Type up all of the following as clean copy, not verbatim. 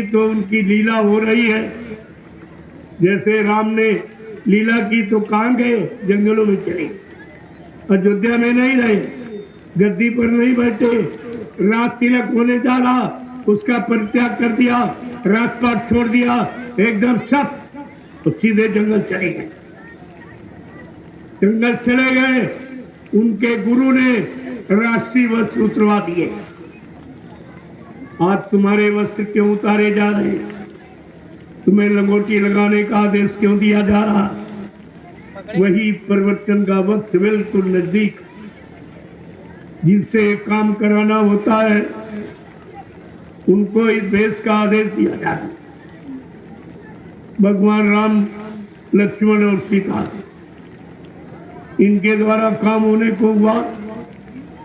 तो उनकी लीला हो रही है। जैसे राम ने लीला की तो कहाँ गए? जंगलों में चले, अयोध्या में नहीं रहे, गद्दी पर नहीं बैठे, रात तिलक होने जा रहा उसका परित्याग कर दिया, राजपाट छोड़ दिया, एकदम सब तो सीधे जंगल चले गए। जंगल चले गए, उनके गुरु ने राशि वस्त्र उतरवा दिए। आज तुम्हारे वस्त्र क्यों उतारे जा रहे हैं? तुम्हें लंगोटी लगाने का आदेश क्यों दिया जा रहा? वही परिवर्तन का वक्त बिल्कुल नजदीक। जिनसे काम कराना होता है उनको इस देश का आदेश दिया जाता है। भगवान राम, लक्ष्मण और सीता, इनके द्वारा काम होने को हुआ।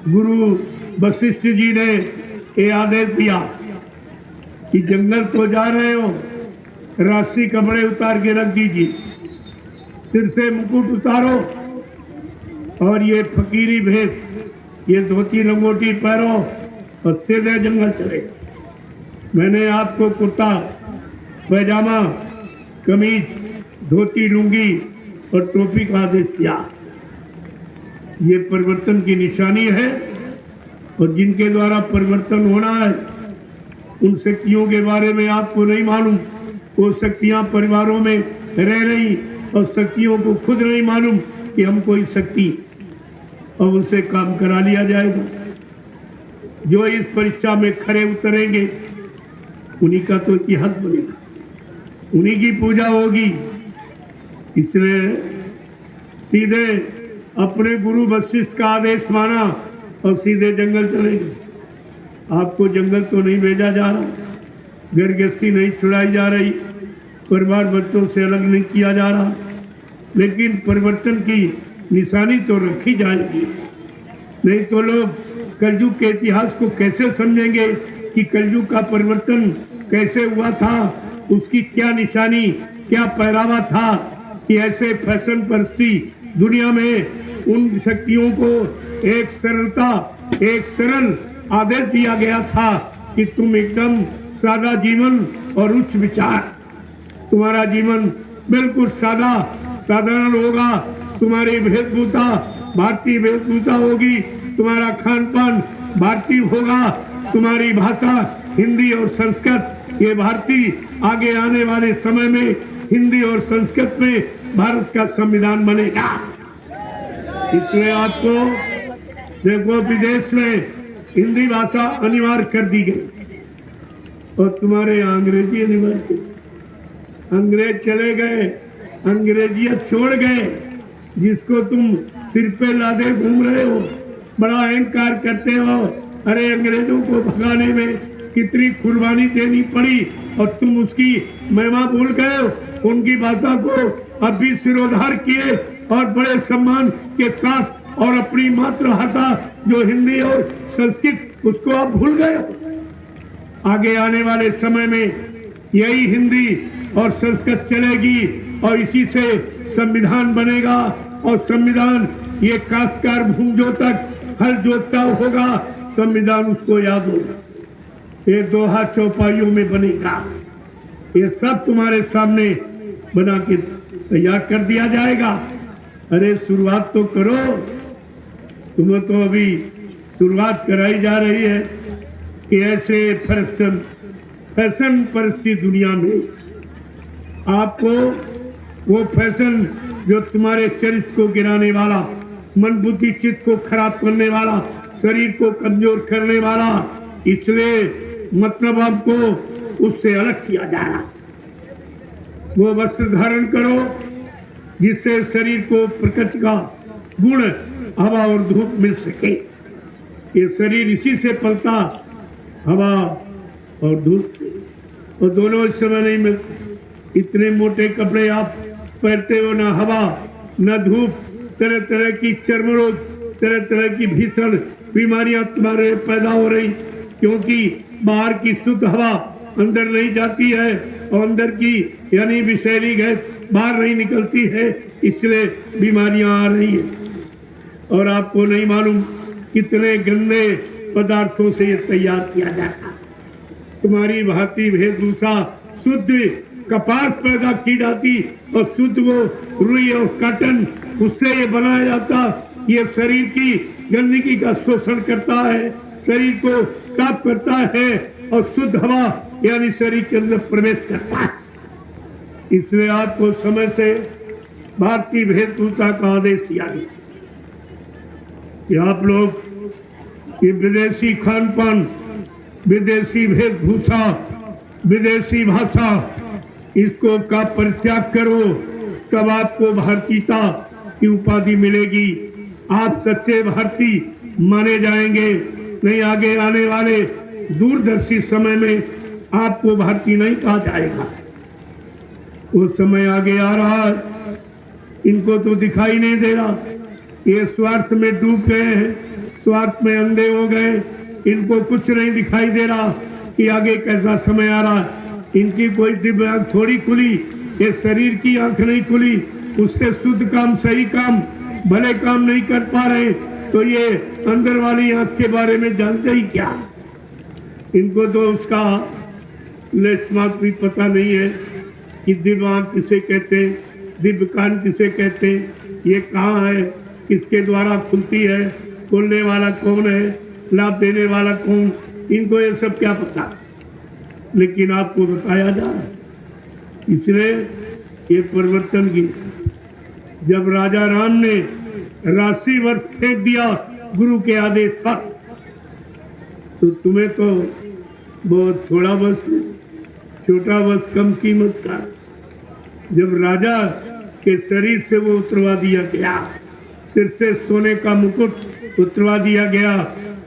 गुरु वशिष्ठ जी ने ये आदेश दिया कि जंगल तो जा रहे हो, राशि कपड़े उतार के रख दीजिए, सिर से मुकुट उतारो और ये फकीरी भेष, ये धोती लंगोटी पहनो और सीधे जंगल चले। मैंने आपको कुर्ता पैजामा, कमीज, धोती, लुंगी और टोपी का आदेश दिया। ये परिवर्तन की निशानी है और जिनके द्वारा परिवर्तन होना है उन शक्तियों के बारे में आपको नहीं मालूम। वो शक्तियां परिवारों में रह रही और शक्तियों को खुद नहीं मालूम कि हम कोई शक्ति, और उनसे काम करा लिया जाएगा। जो इस परीक्षा में खरे उतरेंगे उन्हीं का तो इतिहास बनेगा, उन्हीं की पूजा होगी। इसलिए सीधे अपने गुरु वशिष्ठ का आदेश माना और सीधे जंगल चले गए। आपको जंगल तो नहीं भेजा जा रहा, घर गृहस्थी नहीं छुड़ाई जा रही, परिवार बच्चों से अलग नहीं किया जा रहा, लेकिन परिवर्तन की निशानी तो रखी जाएगी। नहीं तो लोग कलयुग के इतिहास को कैसे समझेंगे कि कलयुग का परिवर्तन कैसे हुआ था, उसकी क्या निशानी, क्या पहरावा था कि ऐसे फैशन परिस्थिति दुनिया में उन शक्तियों को एक सरलता, एक सरल आदेश दिया गया था कि तुम एकदम सादा जीवन और उच्च विचार, तुम्हारा जीवन बिल्कुल सादा साधारण होगा, तुम्हारी वेशभूषा भारतीय वेशभूषा होगी, तुम्हारा खान पान भारतीय होगा, तुम्हारी भाषा हिंदी और संस्कृत ये भारतीय, आगे आने वाले समय में हिंदी और संस्कृत में भारत का संविधान बनेगा। इसलिए आपको देखो विदेश में हिंदी भाषा अनिवार्य कर दी गई और तुम्हारे यहाँ अंग्रेजी अनिवार्य की। अंग्रेज चले गए, अंग्रेजियत छोड़ गए, जिसको तुम सिर पे लादे घूम रहे हो, बड़ा अहंकार करते हो। अरे अंग्रेजों को भगाने में कितनी कुर्बानी देनी पड़ी और तुम उसकी महिमा भूल गए हो। उनकी भाषा को अब भी सिरोधार किए और बड़े सम्मान के साथ, और अपनी मातृभाषा जो हिंदी और संस्कृत उसको आप भूल गए हो। आगे आने वाले समय में यही हिंदी और संस्कृत चलेगी और इसी से संविधान बनेगा और संविधान ये काश्तकार भूंजों तक हल जोतता होगा, संविधान उसको याद होगा। ये दोहा चौपाइयों में बनेगा, ये सब तुम्हारे सामने बना के तैयार कर दिया जाएगा। अरे शुरुआत तो करो, तुम्हें तो अभी शुरुआत कराई जा रही है कि ऐसे फैशन परिस्थिति दुनिया में आपको वो फैशन जो तुम्हारे चरित्र को गिराने वाला, मन बुद्धि चित्त को खराब करने वाला, शरीर को कमजोर करने वाला, इसलिए मतलब आपको उससे अलग किया जा रहा। वो वस्त्र धारण करो जिससे शरीर को प्रकृति का गुण, हवा और धूप मिल सके। ये शरीर इसी से पलता, हवा और धूप से, और दोनों इस समय नहीं मिलते। इतने मोटे कपड़े आप पहनते हो, ना हवा ना धूप, तरह तरह की चर्म रोग, तरह तरह की भीषण बीमारियां तुम्हारे पैदा हो रही, क्योंकि बाहर की शुद्ध हवा अंदर नहीं जाती है और अंदर की यानी विषैली गैस बाहर नहीं निकलती है, इसलिए बीमारियां आ रही है। और आपको नहीं मालूम कितने गंदे पदार्थों से ये तैयार किया जाता। तुम्हारी भांति वेशभूषा शुद्ध कपास पैदा की जाती और शुद्ध वो रुई और कॉटन उससे ये बनाया जाता। ये शरीर की गंदगी का शोषण करता है, शरीर को साफ करता है और शुद्ध हवा यानी शरीर के अंदर प्रवेश करता है। इसलिए आपको समय से भारतीय वेशभूषा का आदेश दिया गया कि आप लोग ये विदेशी खान पान, विदेशी वेशभूषा, विदेशी भाषा इसको का परित्याग करो, तब आपको भारतीयता की उपाधि मिलेगी। आप सच्चे भारतीय माने जाएंगे। नहीं आगे आने वाले दूरदर्शी समय में आपको भारतीय नहीं कहा जाएगा। वो समय आगे आ रहा है, इनको तो दिखाई नहीं दे रहा। ये स्वार्थ में डूब गए हैं, स्वार्थ में अंधे हो गए। इनको कुछ नहीं दिखाई दे रहा कि आगे कैसा समय आ रहा है। इनकी कोई दिव्य आंख थोड़ी खुली, ये शरीर की आंख नहीं खुली, उससे शुद्ध काम, सही काम, भले काम नहीं कर पा रहे, तो ये अंदर वाली आंख के बारे में जानते ही क्या। इनको तो उसका लेशमार्क भी पता नहीं है कि दिव्य आंख किसे कहते हैं, दिव्य कान किसे कहते हैं, ये कहाँ है, किसके द्वारा खुलती है, खोलने वाला कौन है, लाभ देने वाला कौन, इनको ये सब क्या पता। लेकिन आपको बताया जा रहा है। इसलिए ये परिवर्तन की, जब राजा राम ने राशि वर्ष फेंक दिया गुरु के आदेश पर, तो तुम्हें तो बहुत थोड़ा बस, छोटा बस, कम कीमत का, जब राजा के शरीर से वो उतरवा दिया गया, सिर से सोने का मुकुट उतरवा दिया गया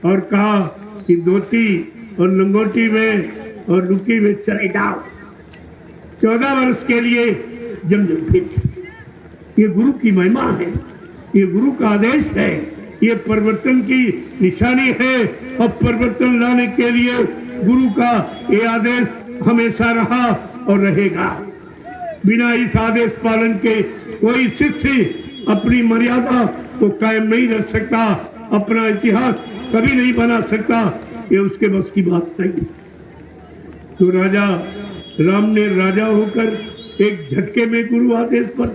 और कहा कि धोती और लंगोटी में और रुकी में चले जाओ 14 वर्ष के लिए जमजम फिर। ये गुरु की महिमा है, ये गुरु का आदेश है, ये परिवर्तन की निशानी है। और परिवर्तन लाने के लिए गुरु का ये आदेश हमेशा रहा और रहेगा। बिना इस आदेश पालन के कोई शिष्य अपनी मर्यादा को कायम नहीं रख सकता, अपना इतिहास कभी नहीं बना सकता। ये उसके बस की बात नहीं। तो राजा राम ने राजा होकर एक झटके में गुरु आदेश पर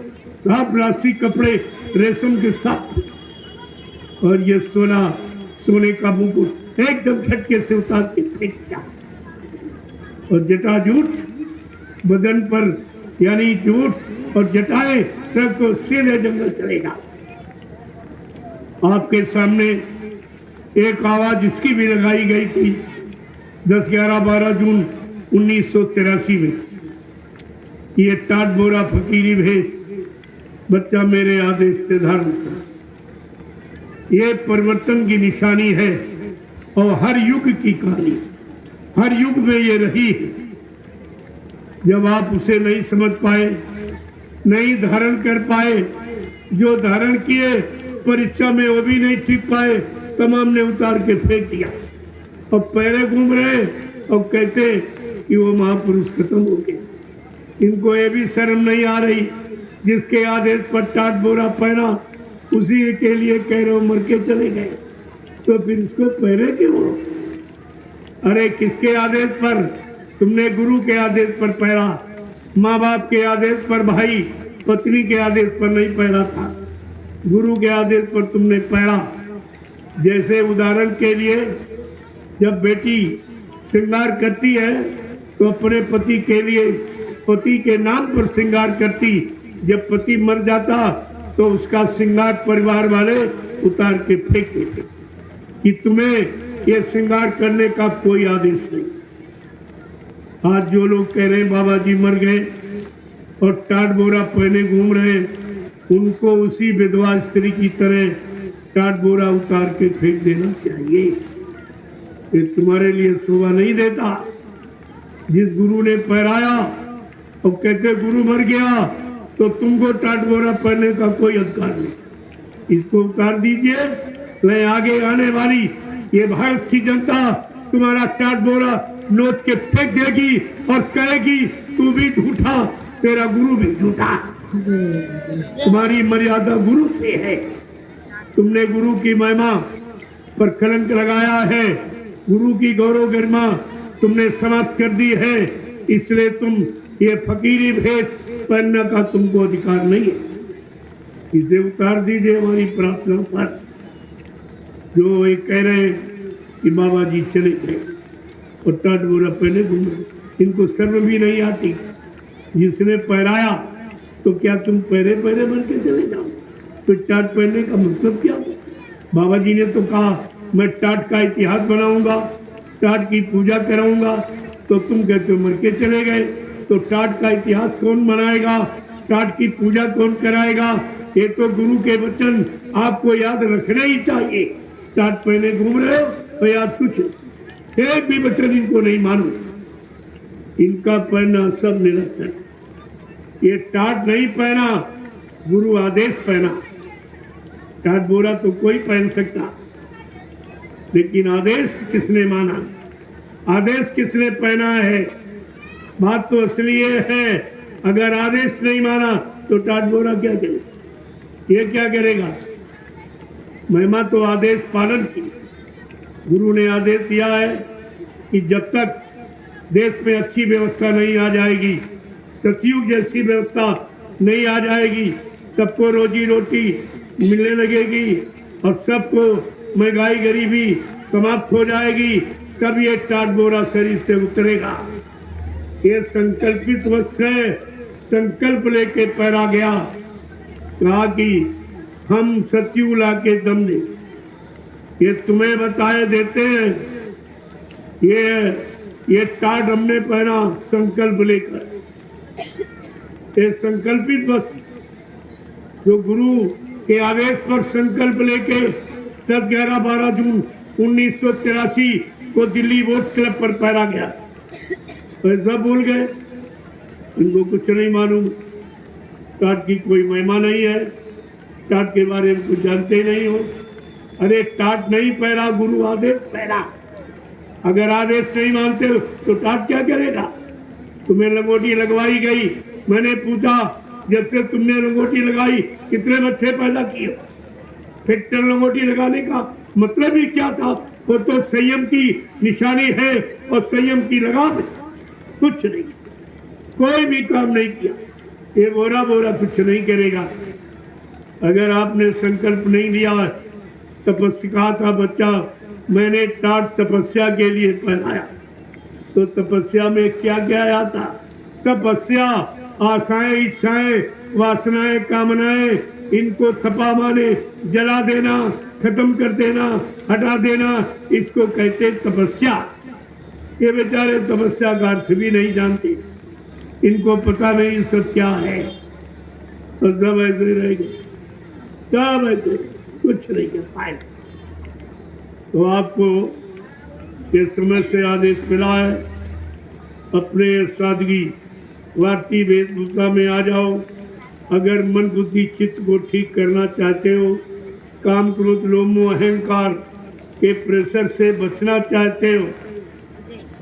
साफ राशि कपड़े रेशम के साथ और ये सोने का मुकुट एकदम झटके से उतार के फेंक दिया और जटाजूट बदन पर, यानी जूट और जटाएं रख को सीधे जंगल चलेगा। आपके सामने एक आवाज इसकी भी लगाई गई थी 10, 11, 12 जून 1983 में। ये टाट बोरा फकीरी भेष बच्चा मेरे आदेश से धारण कर। ये परिवर्तन की निशानी है और हर युग की कहानी, हर युग में ये रही है। जब आप उसे नहीं समझ पाए, नहीं धारण कर पाए, जो धारण किए परीक्षा में वो भी नहीं ठीक पाए, तमाम ने उतार के फेंक दिया और पैरे घूम रहे और कहते कि वो महापुरुष खत्म हो गए। इनको ये भी शर्म नहीं आ रही, जिसके आदेश पर टाट बोरा पहना उसी के लिए कह रहे हो मर के चले गए, तो फिर इसको पहरे क्यों? अरे किसके आदेश पर? तुमने गुरु के आदेश पर पहरा, माँ बाप के आदेश पर, भाई पत्नी के आदेश पर नहीं पहरा था, गुरु के आदेश पर तुमने पहरा। जैसे उदाहरण के लिए जब बेटी श्रृंगार करती है तो अपने पति के लिए, पति के नाम पर श्रृंगार करती, जब पति मर जाता तो उसका श्रृंगार परिवार वाले उतार के फेंक देते कि तुम्हें ये श्रृंगार करने का कोई आदेश नहीं। आज जो लोग कह रहे हैं बाबा जी मर गए और टाट बोरा पहने घूम रहे हैं, उनको उसी विधवा स्त्री की तरह टाट बोरा उतार के फेंक देना चाहिए। ये तुम्हारे लिए शोभा नहीं देता। जिस गुरु ने पहराया और कहते गुरु मर गया तो तुमको टाट बोरा पहनने का कोई अधिकार नहीं, इसको उतार दीजिए। मैं आगे आने वाली ये भारत की जनता तुम्हारा टाट बोरा नोच के फेंक देगी और कहेगी तू भी झूठा, तेरा गुरु भी झूठा। तुम्हारी मर्यादा गुरु से है, तुमने गुरु की महिमा पर कलंक लगाया है, गुरु की गौरव गरिमा तुमने समाप्त कर दी है, इसलिए तुम ये फकीरी भेष पहनने का तुमको अधिकार नहीं है। इसे उतार दीजिए हमारी प्रार्थना पर। जो ये कह रहे हैं कि बाबा जी चले गए और टाट बोरा पहने घूमे, इनको शर्म भी नहीं आती। जिसने पहराया तो क्या तुम पहरे पहरे बन के चले जाओ? तो टाट पहनने का मतलब क्या? बाबा जी ने तो कहा मैं टाट का इतिहास बनाऊंगा, टाट की पूजा कराऊंगा, तो तुम कहते हो मर के चले गए। तो टाट का इतिहास कौन बनाएगा? टाट की पूजा कौन कराएगा? ये तो गुरु के वचन आपको याद रखने ही चाहिए। टाट पहने घूम रहे हो तो याद कुछ एक भी वचन इनको नहीं मानो। इनका पहना सब निरर्थक। ये टाट नहीं पहना, गुरु आदेश पहना। टाट बोरा तो कोई पहन सकता, लेकिन आदेश किसने माना? आदेश किसने पहना है? बात तो असली ये है, अगर आदेश नहीं माना तो टाट बोरा क्या करे? ये क्या करेगा? महिमा तो आदेश पालन की। गुरु ने आदेश दिया है कि जब तक देश में अच्छी व्यवस्था नहीं आ जाएगी, सतयुग जैसी व्यवस्था नहीं आ जाएगी, सबको रोजी रोटी मिलने लगेगी और सबको महंगाई गरीबी समाप्त हो जाएगी, तब ये टाट बोरा शरीर से उतरेगा। ये संकल्पित वस्त्र है, संकल्प लेके पहरा गया। कहा कि हम सतयुग ला के दम दे। ये तुम्हें बताए देते हैं, ये टाट हमने पहना संकल्प लेकर। ये संकल्पित वस्त्र जो गुरु के आदेश पर संकल्प लेके 10, 11, 12 जून 1983 को दिल्ली वोट क्लब पर पहरा गया। तो ऐसा बोल गए, इनको कुछ नहीं मालूम। टाट की कोई महिमा नहीं है, टाट के बारे में कुछ जानते ही नहीं हो। अरे टाट नहीं पहरा, गुरु आदेश पहरा। अगर आदेश नहीं मानते हो तो टाट क्या करेगा? तुम्हें लंगोटी लगवाई गई, मैंने पूछा जब से तुमने लंगोटी लगाई कितने बच्चे पैदा किए? फिर लंगोटी लगाने का मतलब ही क्या था? वो तो संयम की निशानी है और संयम की लगाम है, कुछ नहीं। कोई भी काम नहीं किया। ये बोरा बोरा कुछ नहीं करेगा। अगर आपने संकल्प नहीं लिया, तपस्या कहा था बच्चा मैंने टाट तपस्या के लिए पहनाया, तो तपस्या में क्या क्या आया था? तपस्या आशाएं, इच्छाएं, वासनाएं, कामनाएं, इनको थपा माने जला देना, खत्म कर देना, हटा देना, इसको कहते तपस्या। ये बेचारे तपस्या का अर्थ भी नहीं जानते, इनको पता नहीं सब क्या है, और सब ऐसे रहेंगे, सब ऐसे कुछ नहीं कर पाए। तो आपको ये समय से आदेश मिला है, अपने सादगी भारतीय वेशभूषा में आ जाओ। अगर मन बुद्धि चित्त को ठीक करना चाहते हो, काम क्रोध लोभ मोह अहंकार के प्रेशर से बचना चाहते हो,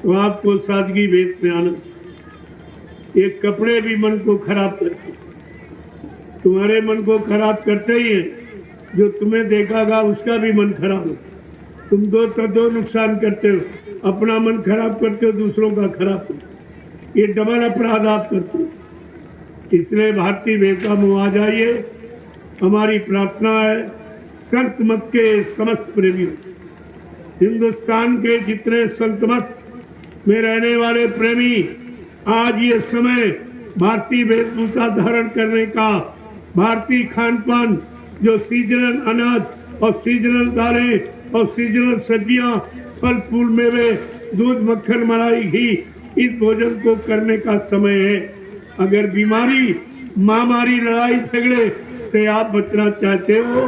तो आपको सादगी वेश में आना। ये कपड़े भी मन को खराब करते, तुम्हारे मन को खराब करते ही है, जो तुम्हें देखागा उसका भी मन खराब होता। तुम दो नुकसान करते हो, अपना मन खराब करते हो, दूसरों का खराब करते हो। ये डबल अपराध आप करते हो। इसलिए भारतीय वेशभूषा में आ जाइए। हमारी प्रार्थना है संत मत के समस्त प्रेमियों, हिंदुस्तान के जितने संत मत में रहने वाले प्रेमी, आज ये समय भारतीय वेशभूषा धारण करने का, भारतीय खान पान जो सीजनल अनाज और सीजनल दालें और सीजनल सब्जियां, फल फूल मेवे, दूध मक्खन मलाई घी, इस भोजन को करने का समय है। अगर बीमारी महामारी लड़ाई झगड़े से आप बचना चाहते हो,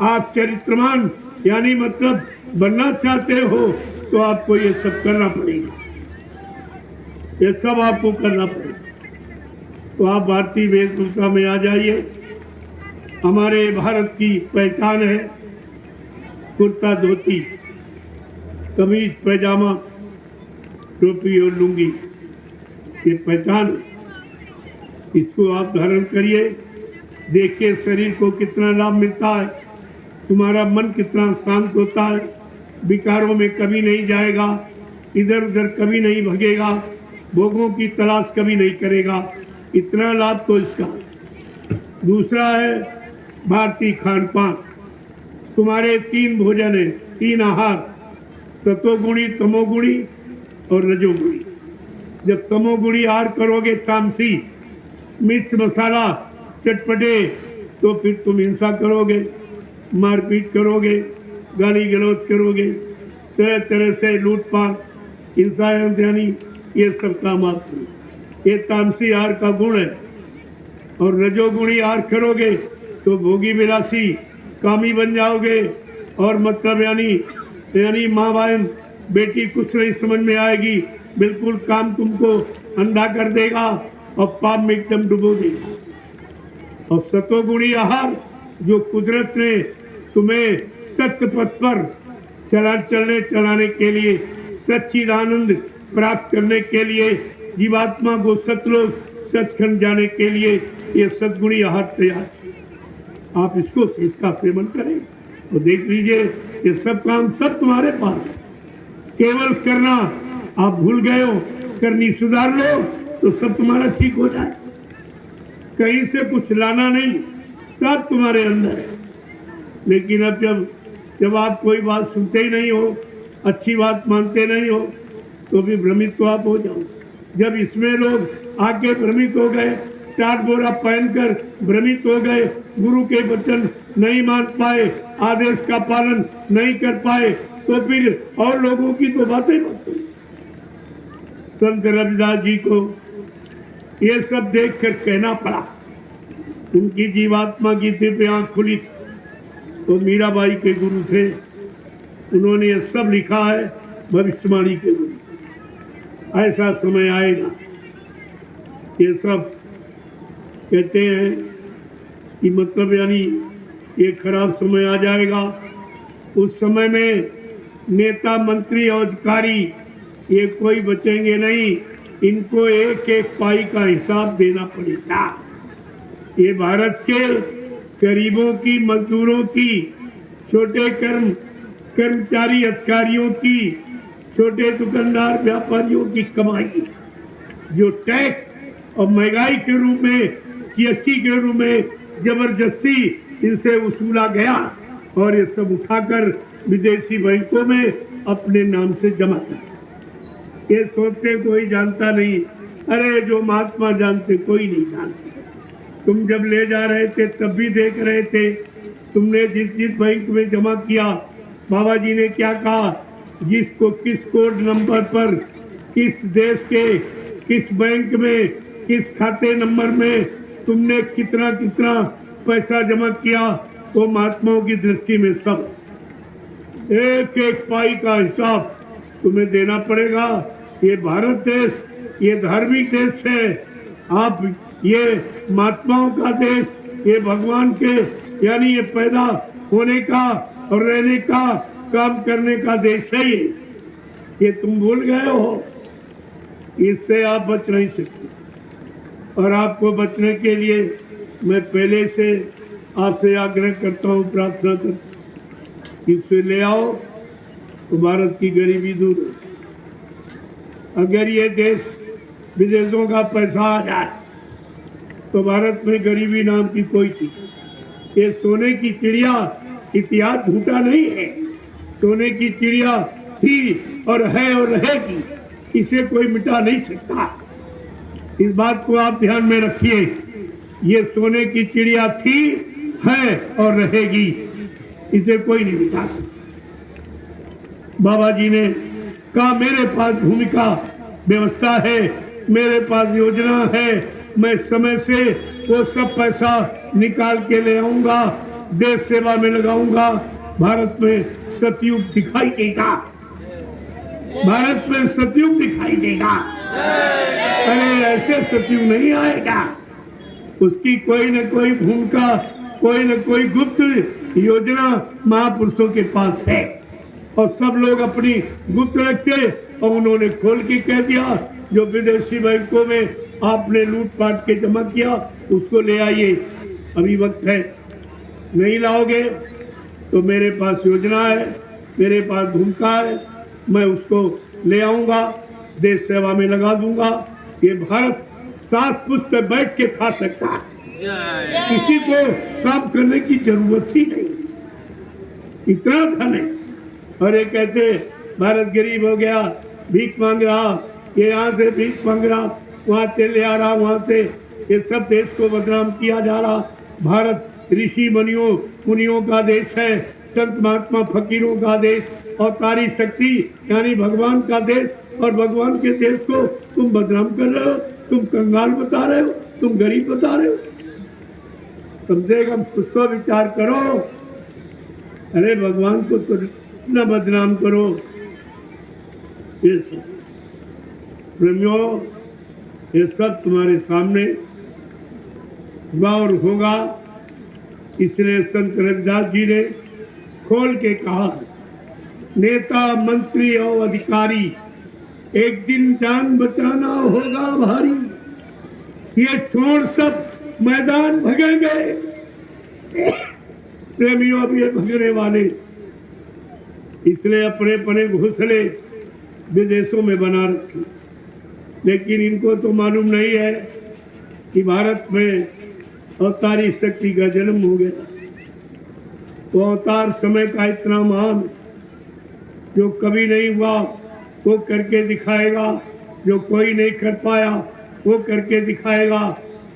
आप चरित्रवान यानी मतलब बनना चाहते हो, तो आपको ये सब करना पड़ेगा, ये सब आपको करना पड़ेगा। तो आप भारतीय वेशभूषा में आ जाइए। हमारे भारत की पहचान है कुर्ता धोती, कमीज पैजामा, टोपी और लुंगी, ये पहचान है। इसको आप धारण करिए, देखिए शरीर को कितना लाभ मिलता है, तुम्हारा मन कितना शांत होता है, विकारों में कभी नहीं जाएगा, इधर उधर कभी नहीं भगेगा, भोगों की तलाश कभी नहीं करेगा। इतना लाभ तो इसका। दूसरा है भारतीय खान पान। तुम्हारे 3 भोजन है, 3 आहार, सतोगुणी, तमोगुणी और रजोगुणी। जब तमोगुणी आहार करोगे, तामसी, मिर्च मसाला, चटपटे, तो फिर तुम हिंसा करोगे, मारपीट करोगे, गाली गलौज करोगे, तरह तरह से लूटपाट, हिंसा यानी ये सब काम आपको। ये तामसी आहार का गुण है। और रजोगुणी आहार करोगे तो भोगी विलासी, कामी बन जाओगे। और मतलब यानी माँ बहन बेटी कुछ नहीं समझ में आएगी, बिल्कुल काम तुमको अंधा कर देगा और पाप में एकदम डुबो देगा। और सतोगुणी आहार, जो कुदरत ने तुम्हें सत्य पथ पर चलाने के लिए, सच्चिदानंद प्राप्त करने के लिए, जीवात्मा को सतलोक सचखंड जाने के लिए ये सद्गुणी आहार तैयार। आप इसका सेवन करें तो देख लीजिए, ये सब काम सब तुम्हारे पास है। केवल करना आप भूल गए हो, करनी सुधार लो तो सब तुम्हारा ठीक हो जाए। कहीं से कुछ लाना नहीं, सब तुम्हारे अंदर है। लेकिन अब जब आप कोई बात सुनते ही नहीं हो, अच्छी बात मानते नहीं हो, तो भी भ्रमित तो आप हो जाओ। जब इसमें लोग आके भ्रमित हो गए, टाट बोरा पहनकर भ्रमित हो गए, गुरु के वचन नहीं मान पाए, आदेश का पालन नहीं कर पाए, तो फिर और लोगों की तो बातें मत करो। संत रविदास जी को ये सब देखकर कहना पड़ा। उनकी जीवात्मा की दिव्य आंख खुली थी, तो मीराबाई के गुरु थे, उन्होंने ये सब लिखा है भविष्यवाणी के गुरु। ऐसा समय आएगा, ये सब कहते हैं कि मतलब यानी ये खराब समय आ जाएगा। उस समय में नेता, मंत्री और अधिकारी ये कोई बचेंगे नहीं, इनको एक एक पाई का हिसाब देना पड़ेगा। ये भारत के गरीबों की, मजदूरों की, छोटे कर्मचारी अधिकारियों की, छोटे दुकानदार व्यापारियों की कमाई, जो टैक्स और महंगाई के रूप में, जीएसटी के रूप में जबरदस्ती इनसे वसूला गया, और ये सब उठाकर विदेशी बैंकों में अपने नाम से जमा कर। ये सोचते कोई जानता नहीं, अरे जो महात्मा जानते कोई नहीं जानते। तुम जब ले जा रहे थे तब भी देख रहे थे, तुमने जिस बैंक में जमा किया, बाबा जी ने क्या कहा, जिसको किस कोड नंबर पर, किस देश के किस बैंक में, किस खाते नंबर में तुमने कितना कितना पैसा जमा किया, वो महात्माओं की दृष्टि में सब एक एक पाई का हिसाब तुम्हें देना पड़ेगा। ये भारत देश, ये धार्मिक देश है। आप ये महात्माओं का देश, ये भगवान के यानी ये पैदा होने का और रहने का, काम करने का देश है ये तुम भूल गए हो। इससे आप बच नहीं सकते, और आपको बचने के लिए मैं पहले से आपसे आग्रह करता हूँ, प्रार्थना करता हूँ, इसे ले आओ तो भारत की गरीबी दूर हो। अगर ये देश विदेशों का पैसा आ जाए तो भारत में गरीबी नाम की कोई चीज, ये सोने की चिड़िया, इतिहास झूठा नहीं है, सोने की चिड़िया थी और है और रहेगी, इसे कोई मिटा नहीं सकता। इस बात को आप ध्यान में रखिए, ये सोने की चिड़िया थी, है और रहेगी, इसे कोई नहीं मिटा सकता। बाबा जी ने कहा मेरे पास भूमिका व्यवस्था है, मेरे पास योजना है, मैं समय से वो सब पैसा निकाल के ले आऊंगा, देश सेवा में लगाऊंगा। भारत में सतयुग दिखाई देगा, भारत में सतयुग दिखाई देगा। अरे ऐसे सतयुग नहीं आएगा, उसकी कोई न कोई भूमिका, कोई न कोई गुप्त योजना महापुरुषों के पास है, और सब लोग अपनी गुप्त रखते, और उन्होंने खोल के कह दिया जो विदेशी बैंकों में आपने लूटपाट के जमा किया उसको ले आइए, अभी वक्त है। नहीं लाओगे तो मेरे पास योजना है, मेरे पास भूमिका है, मैं उसको ले आऊंगा, देश सेवा में लगा दूंगा। ये भारत 7 पुश्त बैठ के खा सकता है, किसी को काम करने की जरूरत ही नहीं, इतना धन है। और ये कहते भारत गरीब हो गया, भीख मांग रहा, ये यहाँ से भीख मांग रहा, वहाँ से ले आ रहा, वहाँ से, ये सब देश को बदनाम किया जा रहा। भारत ऋषि मुनियों का देश है, संत महात्मा फकीरों का देश, अवतारी शक्ति यानी भगवान का देश, और भगवान के देश को तुम बदनाम कर रहे हो, तुम कंगाल बता रहे हो, तुम गरीब बता रहे हो। कम से कम खुद को विचार करो। अरे भगवान को तो न बदनाम करो। ये सब प्रेमियों, ये सब तुम्हारे सामने हुआ और होगा। इसलिए संत रविदास जी ने खोल के कहा, नेता मंत्री और अधिकारी एक दिन जान बचाना होगा भारी, ये छोड़ सब मैदान भगेंगे। प्रेमियों, अब ये भगने वाले, इसलिए अपने अपने घोंसले विदेशों में बना रखे। लेकिन इनको तो मालूम नहीं है कि भारत में अवतारी शक्ति का जन्म हो गया। वो अवतार समय का इतना महान, जो कभी नहीं हुआ वो करके दिखाएगा, जो कोई नहीं कर पाया वो करके दिखाएगा,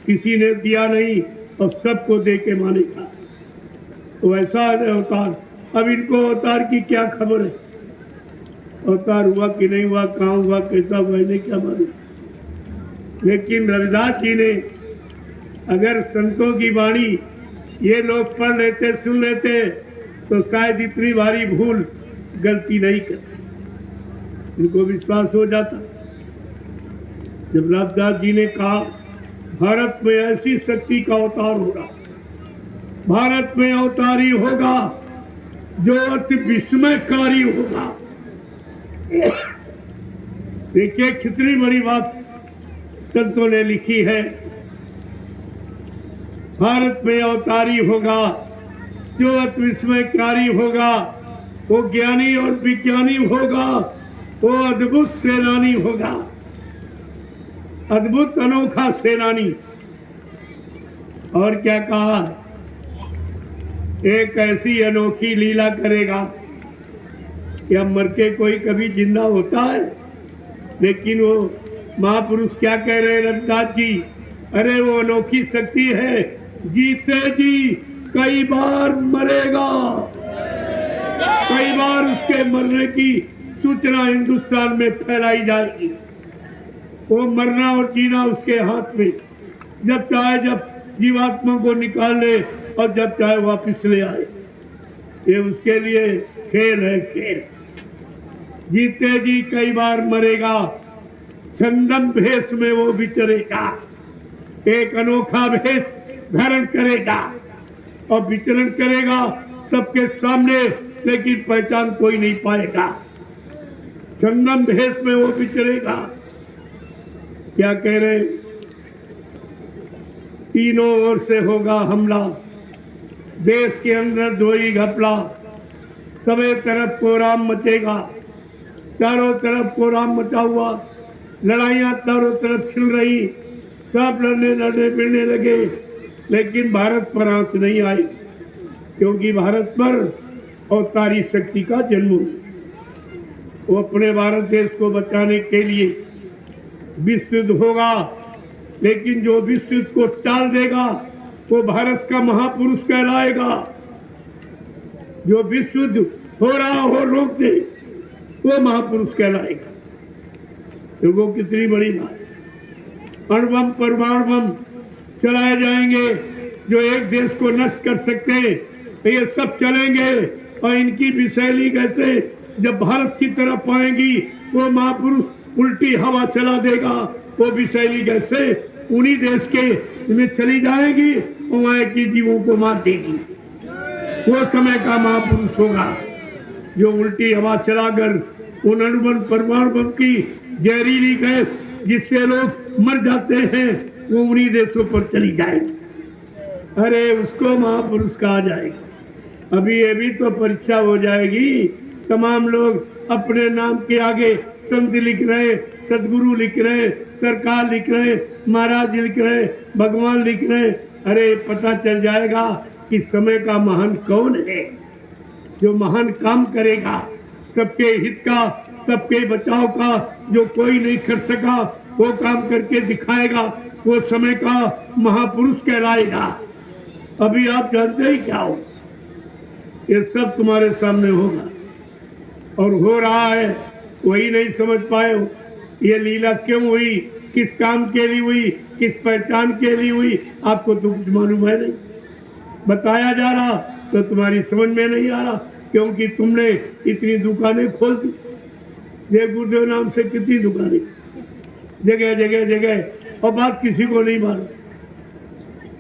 किसी ने दिया नहीं और सबको दे के मानेगा। तो ऐसा है अवतार। अब इनको अवतार की क्या खबर है, अवतार हुआ कि नहीं हुआ, कहाँ हुआ, कैसा हुआ, इन्हें क्या मालूम। लेकिन रविदास जी ने अगर संतों की वाणी ये लोग पढ़ लेते, सुन लेते, तो शायद इतनी भारी भूल गलती नहीं करते, इनको विश्वास हो जाता। जब रविदास जी ने कहा भारत में ऐसी शक्ति का अवतार होगा, भारत में अवतारी होगा जो अति विस्मयकारी होगा। देखिए कितनी बड़ी बात संतों ने लिखी है। भारत में अवतारी होगा जो अति विस्मयकारी होगा, वो ज्ञानी और विज्ञानी होगा, वो अद्भुत सेनानी होगा, अद्भुत अनोखा सेनानी। और क्या कहा, एक ऐसी अनोखी लीला करेगा कि अब मर के कोई कभी जिंदा होता है। लेकिन वो महापुरुष क्या कह रहे हैं रविदास जी, अरे वो अनोखी शक्ति है, जीते जी कई बार मरेगा, कई बार उसके मरने की सूचना हिंदुस्तान में फैलाई जाएगी। वो मरना और जीना उसके हाथ में, जब चाहे जब जीवात्मा को निकाल ले और जब चाहे वापिस ले आए, ये उसके लिए खेल है, खेल। जीते जी कई बार मरेगा, छंदम भेष में वो विचरेगा, एक अनोखा भेष धारण करेगा और विचरण करेगा सबके सामने, लेकिन पहचान कोई नहीं पाएगा। छंदम भेष में वो विचरेगा। क्या कह रहे, तीनों ओर से होगा हमला, देश के अंदर धोई घपला, सबे तरफ कोहराम मचेगा, चारों तरफ कोहराम मचा हुआ, लड़ाइयाँ चारों तरफ छिल रही, सब लड़ने भिड़ने लगे। लेकिन भारत पर आंच नहीं आई, क्योंकि भारत पर अवतारी शक्ति का जन्म हुआ। वो अपने भारत देश को बचाने के लिए विश्व युद्ध होगा, लेकिन जो विश्व युद्ध को टाल देगा वो भारत का महापुरुष कहलाएगा। जो विश्व युद्ध हो रहा हो रोक दे, वो महापुरुष कहलाएगा। तो वो कितनी बड़ी बात। अणुबम परमाणु बम चलाए जाएंगे जो एक देश को नष्ट कर सकते हैं, तो ये सब चलेंगे। और इनकी विषैली कैसे जब भारत की तरफ आएंगी, वो महापुरुष उल्टी हवा चला देगा, वो विषैली कैसे उन्हीं देश के में चली जाएगी और वहाँ के जीवों को मार देगी। वो समय का महापुरुष होगा जो उल्टी हवा चलाकर उन अणुबम परमाणु बम की जहरीली गैस जिससे लोग मर जाते हैं, वो उन्हीं देशों पर चली जाएगी। अरे उसको महापुरुष कहा जाएगा। अभी ये भी तो परीक्षा हो जाएगी, तमाम लोग अपने नाम के आगे संत लिख रहे, सदगुरु लिख रहे, सरकार लिख रहे, महाराज लिख रहे, भगवान लिख रहे। अरे पता चल जाएगा कि समय का महान कौन है, जो महान काम करेगा, सबके हित का, सबके बचाव का, जो कोई नहीं कर सका वो काम करके दिखाएगा, वो समय का महापुरुष कहलाएगा। अभी आप जानते ही क्या हो, ये सब तुम्हारे सामने होगा और हो रहा है, वही नहीं समझ पाए हो। ये लीला क्यों हुई, किस काम के लिए हुई, किस पहचान के लिए हुई, आपको तो कुछ मालूम है नहीं। बताया जा रहा तो तुम्हारी समझ में नहीं आ रहा, क्योंकि तुमने इतनी दुकानें खोल दी। जय गुरुदेव नाम से कितनी दुकानें, जगह जगह जगह, और बात किसी को नहीं मालूम,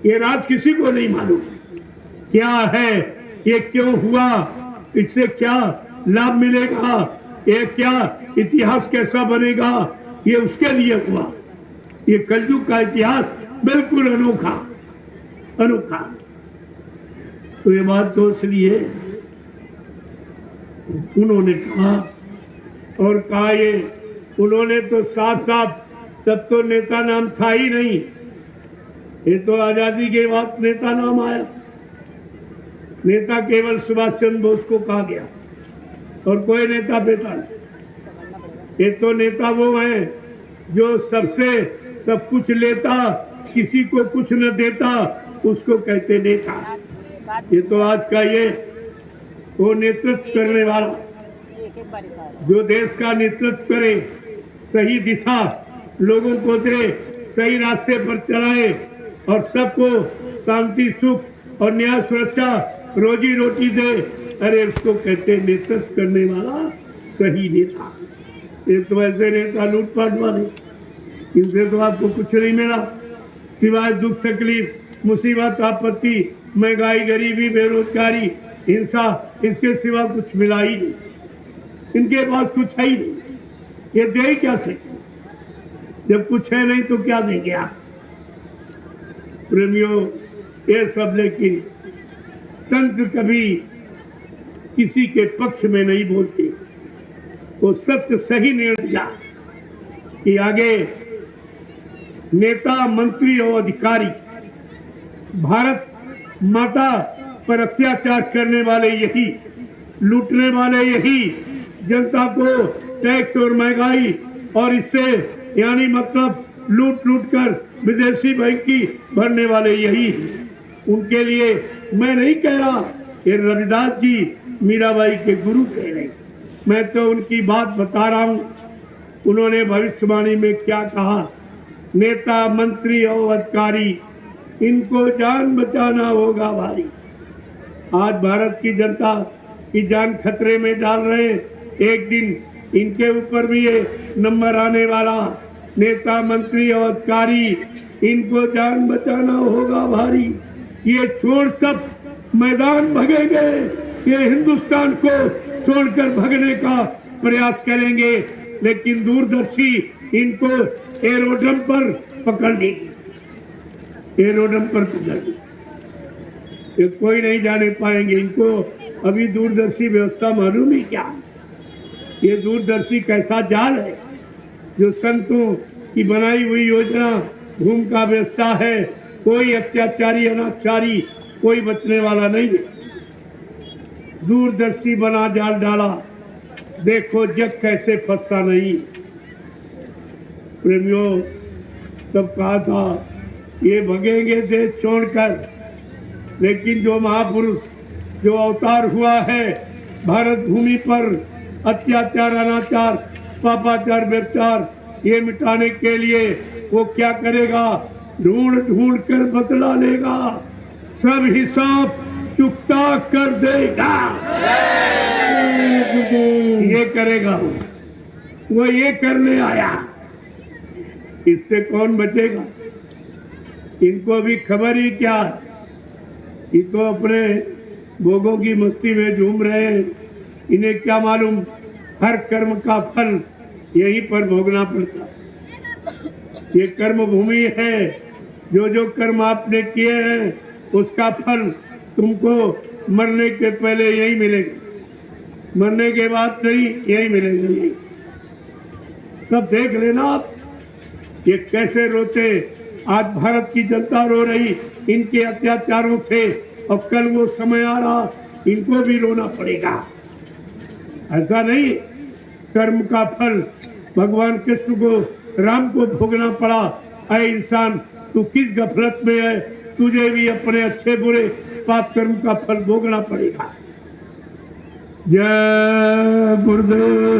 ये राज किसी को नहीं मालूम क्या है, ये क्यों हुआ, इससे क्या लाभ मिलेगा, ये क्या इतिहास कैसा बनेगा, ये उसके लिए हुआ। ये कलयुग का इतिहास बिल्कुल अनोखा अनोखा। तो ये बात तो इसलिए उन्होंने कहा, और कहा ये उन्होंने तो साफ साफ, तब तो नेता नाम था ही नहीं, ये तो आजादी के बाद नेता नाम आया। नेता केवल सुभाष चंद्र बोस को कहा गया और कोई नेता बेटा नहीं। ये तो नेता वो हैं जो सबसे सब कुछ लेता, किसी को कुछ न देता, उसको कहते नेता। ये तो आज का ये वो नेतृत्व करने वाला, जो देश का नेतृत्व करे, सही दिशा लोगों को दे, सही रास्ते पर चलाए और सबको शांति सुख और न्याय सुरक्षा रोजी रोटी दे, अरे उसको कहते नेतृत्व करने वाला सही नेता। ये तो ऐसे नेता लूटपाट वाले, इनसे तो आपको कुछ नहीं मिला सिवाय दुख तकलीफ, मुसीबत आपत्ति, महंगाई, गरीबी, बेरोजगारी, हिंसा, इसके सिवा कुछ मिला ही नहीं। इनके पास कुछ है ही नहीं, ये दे ही क्या सकते, जब कुछ है नहीं तो क्या देंगे आप। प्रेमियों ये सब, लेकिन संत कभी किसी के पक्ष में नहीं बोलते, वो सत्य सही निर्णय दिया कि आगे नेता मंत्री और अधिकारी, भारत माता पर अत्याचार करने वाले यही, लूटने वाले यही, जनता को टैक्स और महंगाई और इससे यानी मतलब लूट लूट कर विदेशी बैंक की भरने वाले यही। उनके लिए मैं नहीं कह रहा, ये रविदास जी मीराबाई के गुरु कह रहे, मैं तो उनकी बात बता रहा हूँ। उन्होंने भविष्यवाणी में क्या कहा, नेता मंत्री और अधिकारी, इनको जान बचाना होगा भारी। आज भारत की जनता की जान खतरे में डाल रहे हैं, एक दिन इनके ऊपर भी ये नंबर आने वाला। नेता मंत्री और अधिकारी, इनको जान बचाना होगा भारी। ये छोड़ सब मैदान भगेंगे, ये हिंदुस्तान को छोड़कर भगने का प्रयास करेंगे, लेकिन दूरदर्शी इनको एरोड्रम पर पकड़ लेगी, एरोड्रम पर पकड़ लेगी। ये कोई नहीं जाने पाएंगे इनको। अभी दूरदर्शी व्यवस्था मालूम ही क्या, ये दूरदर्शी कैसा जाल है, जो संतों की बनाई हुई योजना भूमि का व्यवस्था है। कोई अत्याचारी अनाचारी कोई बचने वाला नहीं है। दूरदर्शी बना जाल डाला, देखो जग कैसे फंसता नहीं। प्रेमियों तब कहा था ये भगेंगे देश छोड़कर, लेकिन जो महापुरुष जो अवतार हुआ है भारत भूमि पर अत्याचार अनाचार पापाचार व्यभिचार ये मिटाने के लिए, वो क्या करेगा, ढूंढ ढूंढ कर बदला लेगा, सब हिसाब चुकता कर देगा। ये करेगा वो ये करने आया। इससे कौन बचेगा, इनको भी खबर ही क्या, ये तो अपने भोगों की मस्ती में झूम रहे हैं। इन्हें क्या मालूम हर कर्म का फल यहीं पर भोगना पड़ता। ये कर्म भूमि है, जो जो कर्म आपने किए हैं उसका फल तुमको मरने के पहले यही मिलेगा। मरने के बाद नहीं, यही मिलेगा, यही। सब देख लेना आप, ये कैसे रोते। आज भारत की जनता रो रही इनके अत्याचारों से, और कल वो समय आ रहा इनको भी रोना पड़ेगा। ऐसा नहीं, कर्म का फल भगवान कृष्ण को, राम को भोगना पड़ा। ऐ इंसान, तू किस गफलत में है, तुझे भी अपने अच्छे बुरे पाप कर्म का फल भोगना पड़ेगा। जय गुरुदेव।